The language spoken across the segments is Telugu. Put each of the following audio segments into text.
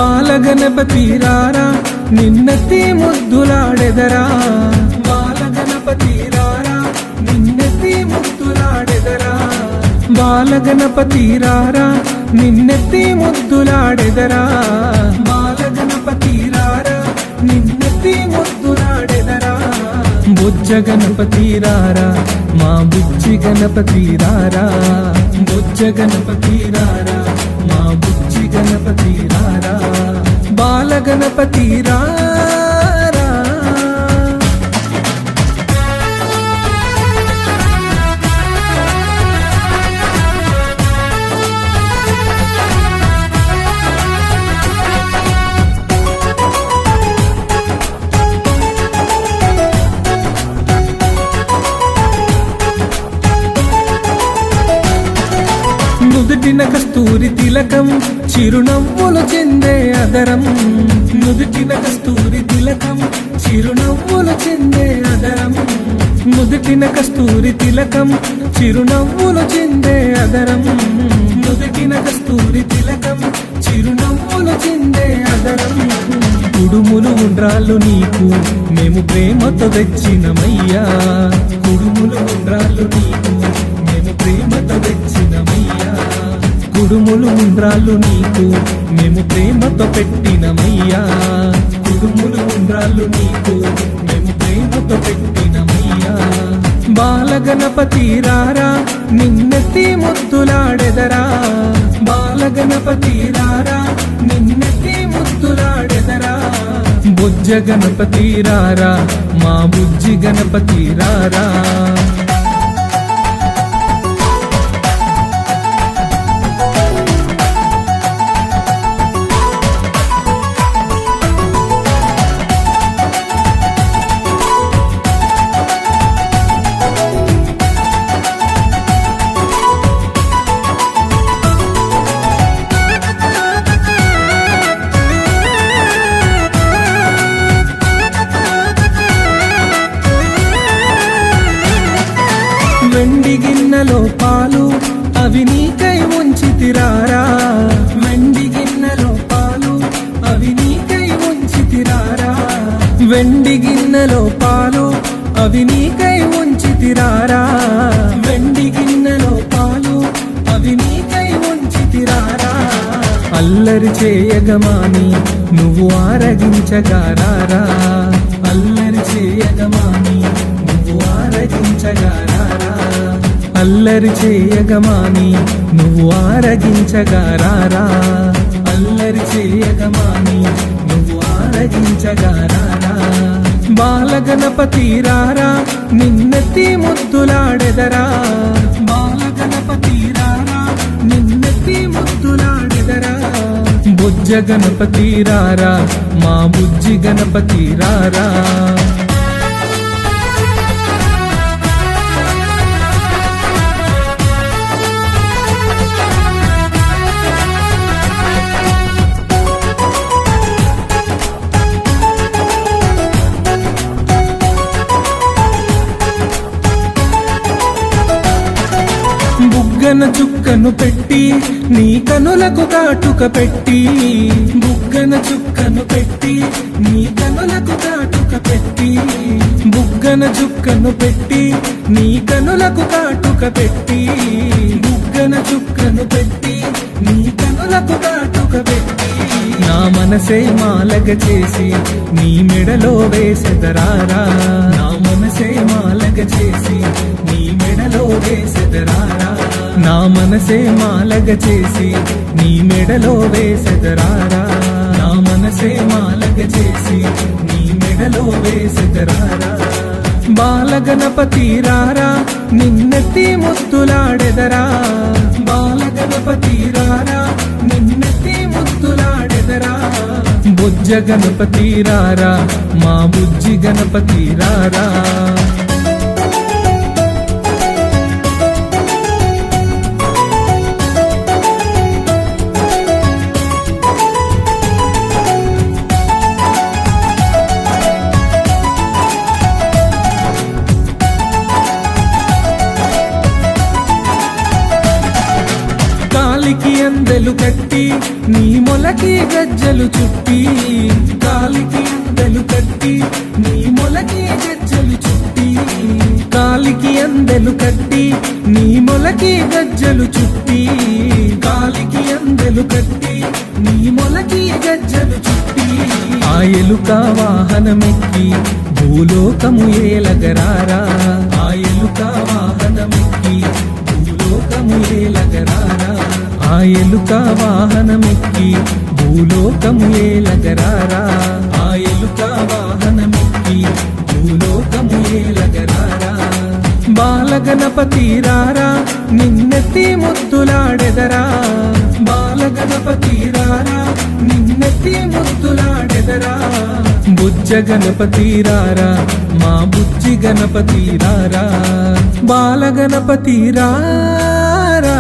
బాలగణపతి రారా నిన్నెత్తి ముద్దులాడెదరా బాలగణపతి రారా నిన్నెత్తి ముద్దులాడెదరా బాలగణపతి రారా నిన్నెత్తి ముద్దులాడెదరా బాలగణపతి రారా నిన్నెత్తి ముద్దులాడెదరా బుజ్జ గణపతి రారా మా బుజ్జి గణపతి రారా బుజ్జ గణపతి రారా మా బుజ్జి గణపతి రారా బాలగణపతి రారా నుదుటిన కస్తూరి తిలకం చిరునవ్వులు చెందే అదరం నుదుటిన కస్తూరి తిలకం చిరునవ్వులు చెందే అదరం నుదుటిన కస్తూరి తిలకం చిరునవ్వులు చెందే అదరం నుదుటిన కస్తూరి తిలకం చిరునవ్వులు చెందే అదరం కుడుములు ఉండ్రాళ్ళు నీకు మేము ప్రేమతో తెచ్చినమయ్యా కుడుములు ఉండ్రాళ్ళు నీకు మేము ప్రేమతో తెచ్చినమయ్యా కుడుములు ఉండ్రాళ్ళు నీకు మేము ప్రేమతో పెట్టినమయ్యా కుడుములు ఉండ్రాళ్ళు నీకు మేము ప్రేమతో పెట్టినమయ్యా బాలగణపతి రారా నిన్నెత్తి ముద్దులాడెదరా బాలగణపతి రారా నిన్నెత్తి ముద్దులాడెదరా బుజ్జ గణపతి రారా మా బుజ్జి గణపతి రారా వెండి గిన్నెలో పాలు అవి నీకై ఉంచితిరారా వెండి గిన్నెలో పాలు అవి నీకై ఉంచితిరారా వెండి గిన్నెలో పాలు అవి నీకై ఉంచితిరారా వెండి గిన్నెలో పాలు అవి నీకై ఉంచితిరారా అల్లరి చేయగమాని నువ్వు ఆరగించగారారా అల్లరి చేయగమాని నువ్వు ఆరగించగారారా అల్లరి చేయగమాని నువ్వు ఆరగించగారారా అల్లరి చేయగమాని నువ్వు ఆరగించగారారా బాలగణపతి రారా నిన్నెత్తి ముద్దులాడెదరా బాలగణపతి రారా నిన్నెత్తి ముద్దులాడెదరా బుజ్జ గణపతి రారా మా బుజ్జి గణపతి రారా బుగ్గన చుక్కను పెట్టి నీ కనులకు కాటుక పెట్టి బుగ్గన చుక్కను పెట్టి నీ కనులకు కాటుక పెట్టి బుగ్గన చుక్కను పెట్టి నీ కనులకు కాటుక పెట్టి బుగ్గన చుక్కను పెట్టి నీ కనులకు కాటుక పెట్టి నా మనసే మాలగ చేసి నీ మెడలో వేసెదరారా నా మనసే మాలగ చేసి నీ మెడలో వేసెదరారా నా మనసే మాలగ చేసి నీ మెడలో వేసెదరారా నా మనసే మాలగ చేసి నీ మెడలో వేసెదరారా బాలగణపతి రారా నిన్నెత్తి ముద్దులాడెదరా బాలగణపతి రారా నిన్నెత్తి ముద్దులాడెదరా బుజ్జ గణపతి రారా మా బుజ్జి గణపతి రారా కాలికి అందెలు కట్టి నీ మొలకి గజ్జలు చుట్టి, కాలికి అందెలు కట్టి నీ మొలకి గజ్జలు చుట్టి, కాలికి అందెలు కట్టి నీ మొలకి గజ్జలు చుట్టి, కాలికి అందెలు కట్టి నీ మొలకి గజ్జలు చుట్టి, ఆ ఎలుక వాహనమెక్కి భూలోకము ఏలగరారా, ఆ ఎలుక వాహనమెక్కి భూలోకము ఏలగరారా, ఆ ఎలుక వాహనమెక్కి భూలోకము ఏలగరారా, ఆ ఎలుక వాహనమెక్కి భూలోకము ఏలగరారా. బాలగణపతి రారా నిన్నెత్తి ముద్దులాడెదరా, బాలగణపతి రారా నిన్నెత్తి ముద్దులాడెదరా, బుజ్జ గణపతి రారా మా బుజ్జి గణపతి రారా, బాలగణపతి రారా.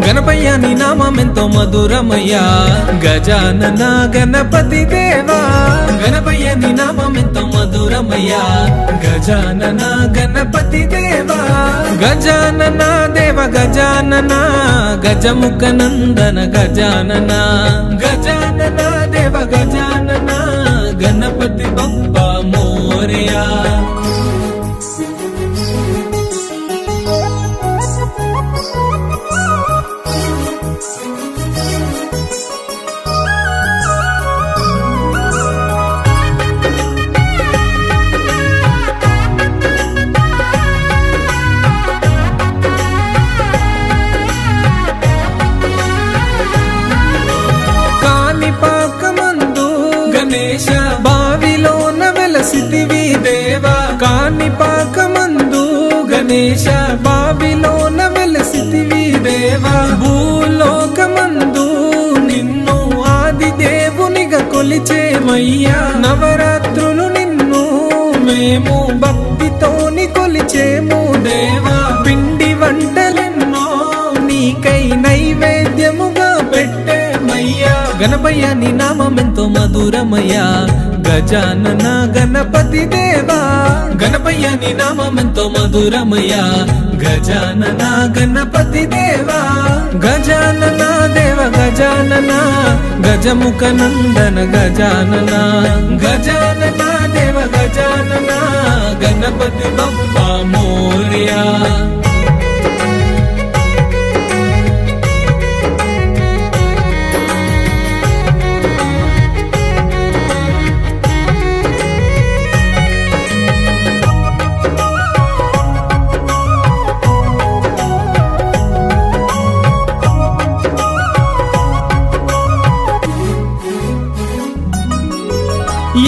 గణపయ్య నీ నామమెంతో మధురమయ్యా, గజానన గణపతి దేవా, గణపయ్య నీ నామమెంతో మధురమయ్యా, గజానన గణపతి దేవా, గజానన దేవ గజానన, గజముఖ నందన గజానన, గజానన దేవ గజానన, గణపతి బప్ప మోరియా. బావిలోన వెలసితివి దేవా, కాణిపాకమందు గణేశ బావిలోన వెలసితివి దేవా, భూలోకమందు నిన్ను ఆది దేవునిగా కొలిచేమయ్యా, నవరాత్రులు నిన్ను మేము భక్తితోని కొలిచేము దేవా, పిండి వంటలెన్నో నీకై నైవేద్యముగా పెట్టేమయ్యా, గణపయ్య నీ నామమెంతో మధురమయ్యా, గజానన గణపతి దేవా, గణపయ్య నీ నామమెంతో మధురమయ్యా, గజానన గణపతి దేవా, గజానన దేవ గజానన, గజముఖ నందన గజానన, గజానన దేవ గజానన, గణపతి బప్ప మోరియా.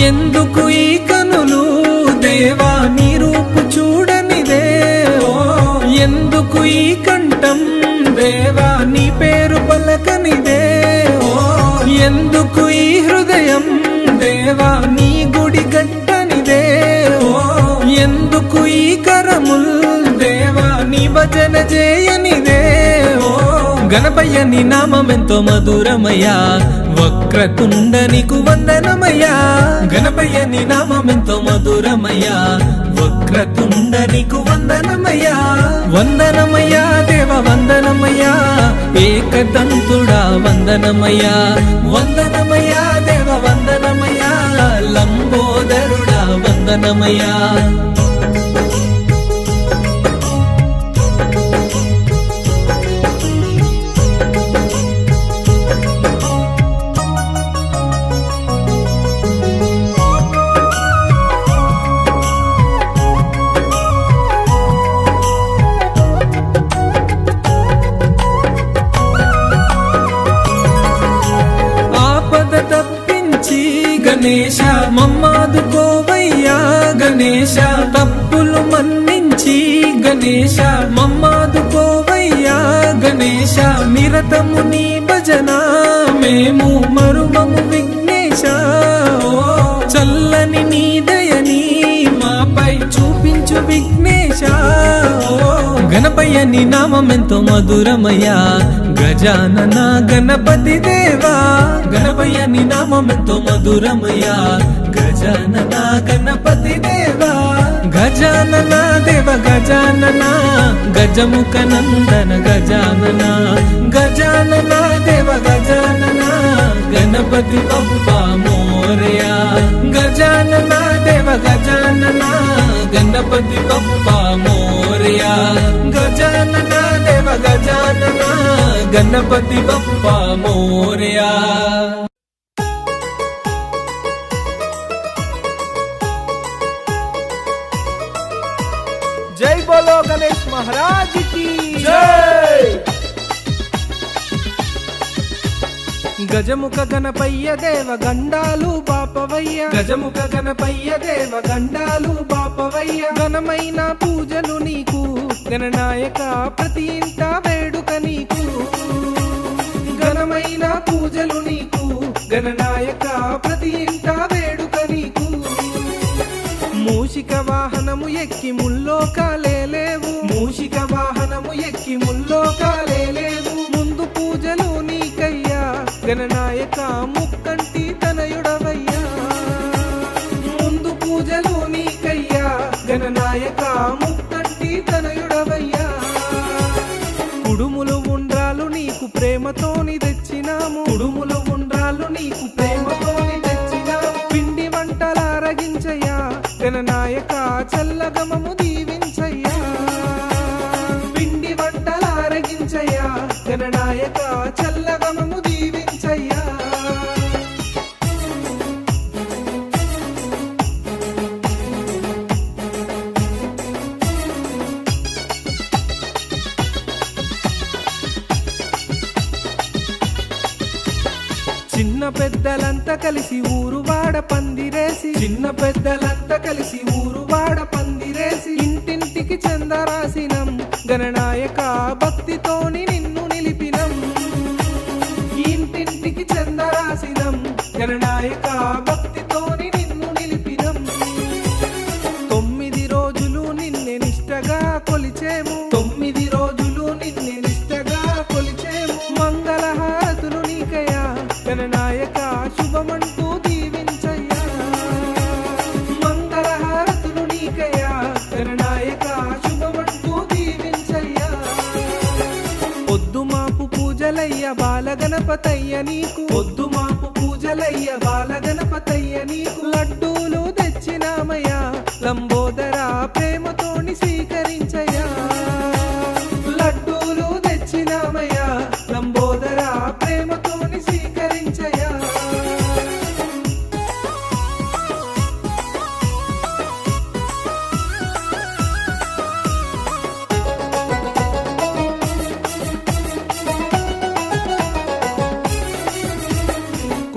ఎందుకు ఈ కనులు దేవా నీ రూపు చూడనిదే, ఎందుకు ఈ కంఠం దేవా నీ పేరు పలకనిదే, ఎందుకు ఈ హృదయం దేవా నీ గుడి గట్టనిదే, ఎందుకు ఈ కరముల్ దేవా నీ భజన చేయనిదే, గణపయ్య నీ నామమెంతో మధురమయ్యా, వక్రతుండ నీకు వందనమయ్యా, గణపయ్య నీ నామమెంతో మధురమయ్యా, వక్రతుండ నీకు వందనమయ్యా, వందనమయ్యా దేవ వందనమయ్యా, ఏకదంతుడా వందనమయ్యా, వందనమయ్యా దేవ వందనమయ్యా, లంబోదరుడా వందనమయ్యా. గణేశ మమ్మాదుకోవయ్యా, గణేశ తప్పులు మన్నించి గణేశ మమ్మాదుకోవయ్యా గణేశ నిరతము నీ భజన మేము మరువము విఘ్నేశ చల్లని నీ దయని మాపై చూపించు విఘ్నేశ గణపయ్య నీ నామమెంతో మధురమయ్యా గజానన గణపతి దేవా గణపయ్య నీ నామమెంతో మధురమయ్యా గజానన గణపతి దేవా గజానన దేవ గజానన గజముఖ నందన గజానన గజానన దేవ గజానన గణపతి బప్పా మోరయా గజానన దేవ గజానన గణపతి బప్పా మోరయా గజానన దేవ గజానన గణపతి బప్పా మోరయా जय बोलो गणेश महाराज की जय। గజముఖ గణపయ్య దేవ గండాలు బాపవయ్య గజముఖ గణపయ్య దేవ గండాలు బాపవయ్య ఘనమైన పూజలు నీకు గణనాయక ప్రతి ఇంట వేడుక నీకు ఘనమైన పూజలు నీకు గణనాయక ప్రతి ఇంట వేడుక నీకు మూషిక వాహనము ఎక్కి ముల్లోకాలేవు మూషిక వాహనము ఎక్కి ముల్లోకాలేవు ముందు పూజలు నీకయ్యా గణనాయక ముక్కంటి తనయుడవయ్యా ముందు పూజలు నీకయ్యా గణనాయక ముక్కంటి తనయుడవయ్యా కుడుములు ఉండ్రాలు నీకు ప్రేమతోని తెచ్చినాము కుడుములు ఉండ్రాలు నీకు ప్రేమతోని తెచ్చినాము పిండి వంటలారగించయ్యా గణనాయక చల్లగమము దీవించయ్యా పిండి వంటలారగించయ్యా గణనాయక చల్లగమము దీవించయ్యా చిన్న పెద్దలంతా కలిసి ఊరు వాడ పందిరేసి చిన్న పెద్దలంతా కలిసి ఊరు వాడ పందిరేసి ఇంటింటికి చందరాసినం గణనాయక భక్తితోని నిన్ను నిలిపినం ఇంటింటికి చందరాసినం గణనాయక భక్తితోని నిన్ను నిలిపినం 9 రోజులు నిన్నే నిష్టగా కొలిచేము 9 రోజులు నిన్నే నిష్టగా కొలిచేము మంగళహారతులు నీకయ్యా గణనాయక శుభమంటూ దీవించయ్యా మంగళహారతులు నీకయ్యా గణనాయక శుభమంటూ దీవించయ్యా పొద్దుమాపు పూజలయ్య బాలగణపతయ్య నీకు పొద్దుమాపు పూజలయ్య బాలగణపతయ్య నీకు లడ్డూలు తెచ్చినామయ్యా లంబోదర ప్రేమతోని స్వీకరించయ్యా లడ్డూలు తెచ్చినామయ్యా లంబోదర ప్రేమతోని స్వీకరించయ్యా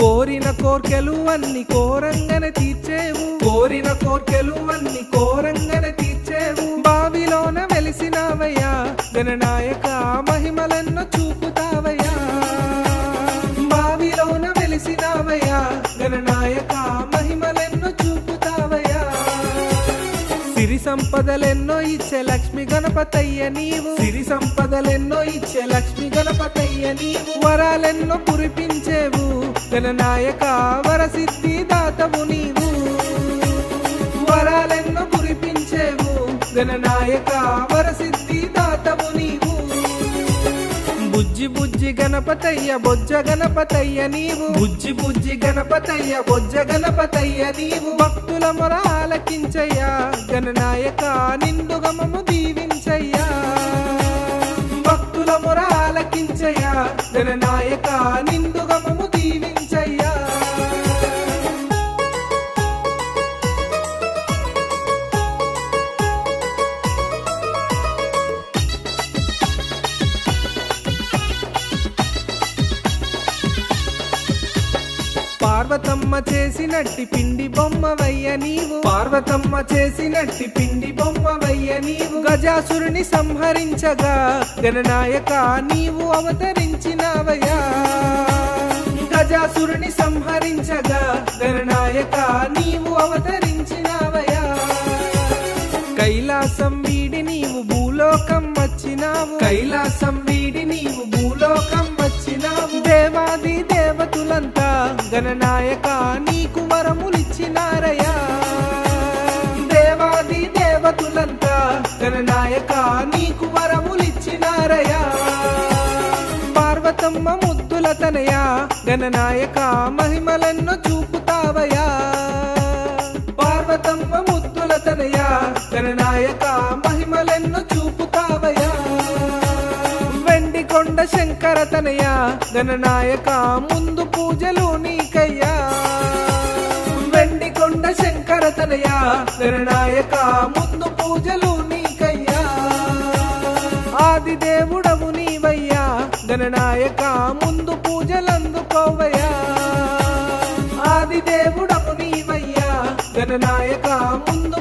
కోరిన కోర్కెలు అన్ని కోరంగన తీర్చేవు కోరిన కోర్కెలు అన్ని కోరంగన తీర్చేవు బావిలోన వెలిసినావయ్యా గణనాయక మహిమలెన్నో చూపుతావయ్యా బావిలోన వెలిసినావయ్యా గణనాయక మహిమలెన్నో చూపుతావయ్యా సిరి సంపదలెన్నో ఇచ్చే లక్ష్మి గణపతయ్య నీవు సిరి సంపదలెన్నో ఇచ్చే లక్ష్మి గణపతయ్య నీవు వరాలెన్నో కురిపించేవు గణనాయక వరసిద్ధి దాతవు నీవు వరాలెన్నో కురిపించేవు గణనాయక వరసిద్ధి దాతవు నీవు బుజ్జి బుజ్జి గణపతయ్య బొజ్జ గణపతయ్య నీవు బుజ్జి బుజ్జి గణపతయ్య బొజ్జ గణపతయ్య నీవు భక్తుల మొర ఆలకించయ్యా గణనాయక నిండుగమము దీవించయ్యా భక్తుల మొర ఆలకించయ్యా గణనాయక నిండుగమము దీవించయ్యా పార్వతమ్మ చేసినట్టి పిండి బొమ్మవయ్య నీవు, పార్వతమ్మ చేసినట్టి పిండి బొమ్మవయ్య నీవు. గజాసురుని సంహరించగా గణనాయక నీవు అవతరించినవయ్యా, గజాసురుని సంహరించగా గణనాయక నీవు అవతరించినవయ్యా. కైలాసం వీడి నీవు భూలోకం వచ్చినావు, కైలాసం వీడి నీవు భూలోకం వచ్చినావు. దేవాది దేవతులంతా గణనాయక నీకు వరములిచ్చినారయ్యా, దేవాది దేవతులంతా గణనాయక నీకు వరములిచ్చినారయ్యా. పార్వతమ్మ ముద్దుల తనయా గణనాయక మహిమలెన్నో చూపుతావయ్యా, పార్వతమ్మ ముద్దుల తనయా గణనాయక మహిమలెన్నో చూపుతావయ్యా. వెండి కొండ శంకర తనయా గణనాయక ముందు పూజలు నీకయ్యా, వెండి కొండ శంకర తనయా గణనాయక ముందు పూజలు నీకయ్యా. ఆది దేవుడవు నీవయ్యా గణనాయక ముందు పూజలందుకోవయ్యా, ఆది దేవుడవు నీవయ్యా గణనాయక ముందు